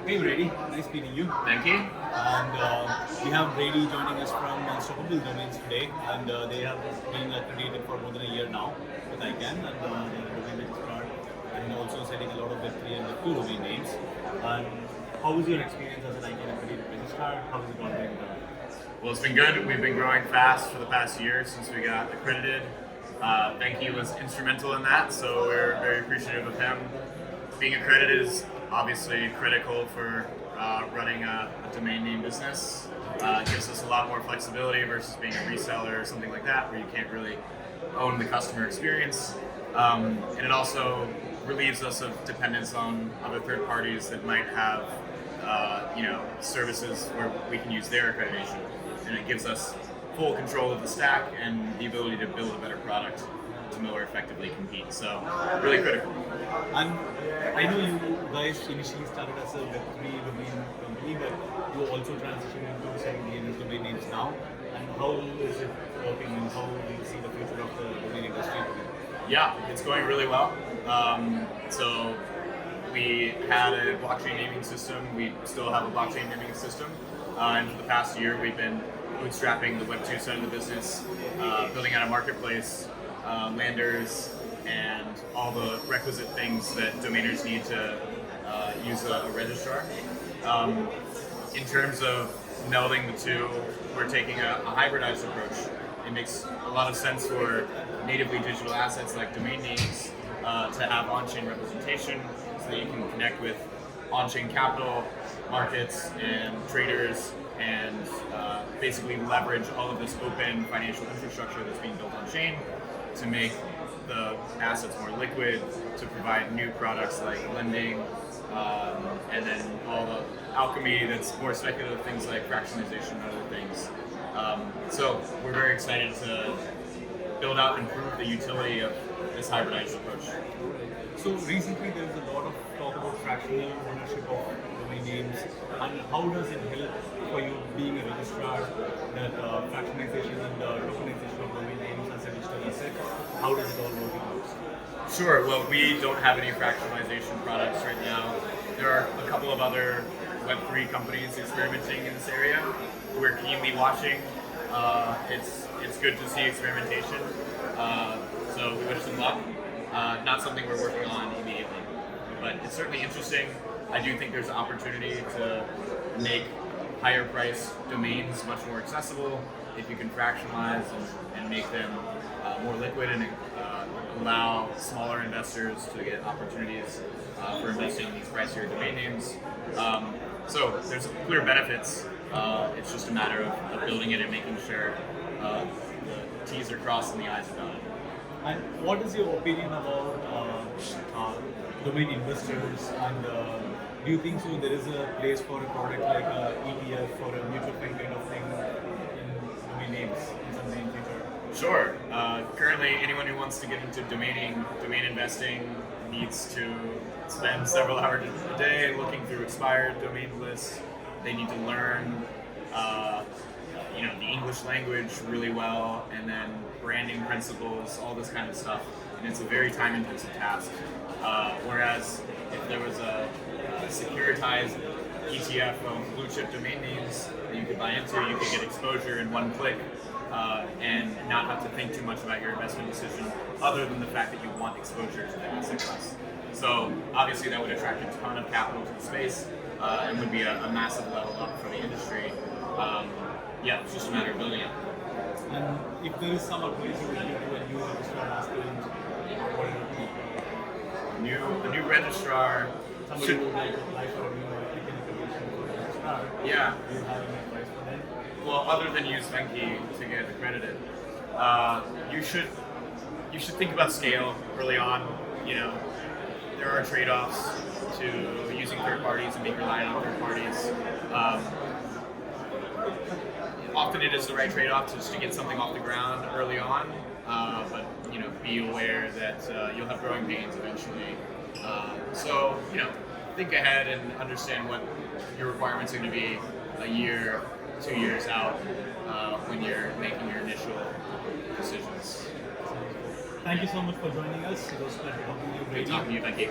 Hey Brady, nice meeting you. Thank you. And we have Brady joining us from Unstoppable Domains today, and they have been accredited for more than a year now with ICANN, and they are a domain registrar, and also setting a lot of Web3 and Web2 domain names. And how was your experience as an ICANN Accredited Registrar? How is it all going? Well, it's been good. We've been growing fast for the past year since we got accredited. Venki was instrumental in that, so we're very appreciative of him. Being accredited is obviously critical for running a domain name business. It gives us a lot more flexibility versus being a reseller or something like that, where you can't really own the customer experience. And it also relieves us of dependence on other third parties that might have services where we can use their accreditation. And it gives us full control of the stack and the ability to build a better product to more effectively compete. So, really critical. And I know you guys initially started as a Web3 domain company, but you also transitioned into selling domain names now. And how is it working, and how do you see the future of the domain industry? Yeah, it's going really well. So we had a blockchain naming system. We still have a blockchain naming system. And for the past year, we've been bootstrapping the Web2 side of the business, building out a marketplace, landers, and all the requisite things that domainers need to use a registrar. In terms of melding the two, we're taking a hybridized approach. It makes a lot of sense for natively digital assets like domain names to have on-chain representation so that you can connect with on-chain capital markets and traders and basically leverage all of this open financial infrastructure that's being built on-chain to make the assets more liquid, to provide new products like lending, and then all the alchemy that's more speculative, things like fractionalization and other things. So we're very excited to build out and improve the utility of this hybridized approach. So recently there's a lot of talk about fractional ownership of domain names, and how does it help for you being a registrar, that fractionalization and tokenization of domain names as a digital asset? How does it all work out? Sure. Well, we don't have any fractionalization products right now. There are a couple of other Web3 companies experimenting in this area. We're keenly watching. It's good to see experimentation. So we wish them luck. Not something we're working on immediately, but it's certainly interesting. I do think there's an opportunity to make higher price domains much more accessible if you can fractionalize and make them more liquid and allow smaller investors to get opportunities for investing in these pricier domain names. So there's clear benefits. It's just a matter of building it and making sure the T's are crossed and the I's are dotted. And what is your opinion about domain investors, and do you think so there is a place for a product like a ETF or a mutual fund kind of thing in domain names in some in future? Sure. Currently, anyone who wants to get into domain investing needs to spend several hours a day looking through expired domain lists. They need to learn the English language really well, and then branding principles, all this kind of stuff. And it's a very time-intensive task. Whereas if there was a securitized ETF of blue-chip domain names that you could buy into, you could get exposure in one click and not have to think too much about your investment decision, other than the fact that you want exposure to the asset class. So obviously that would attract a ton of capital to the space and would be a massive level up for the industry. It's just a matter of building it. And if there is some advice you would give to a new registrar aspirant, what would it be? A new registrar Somebody who would like to apply for a new accreditation for a registrar. Yeah. Do you have any advice for them? Well, other than use Venki to get accredited, you should think about scale early on. There are trade-offs to using third parties and being reliant on third parties. Often it is the right trade-off just to get something off the ground early on, but be aware that you'll have growing pains eventually. So think ahead and understand what your requirements are going to be a year, 2 years out when you're making your initial decisions. Thank you so much for joining us. It was a pleasure talking to you, Brady. Good talking to you. Thank you.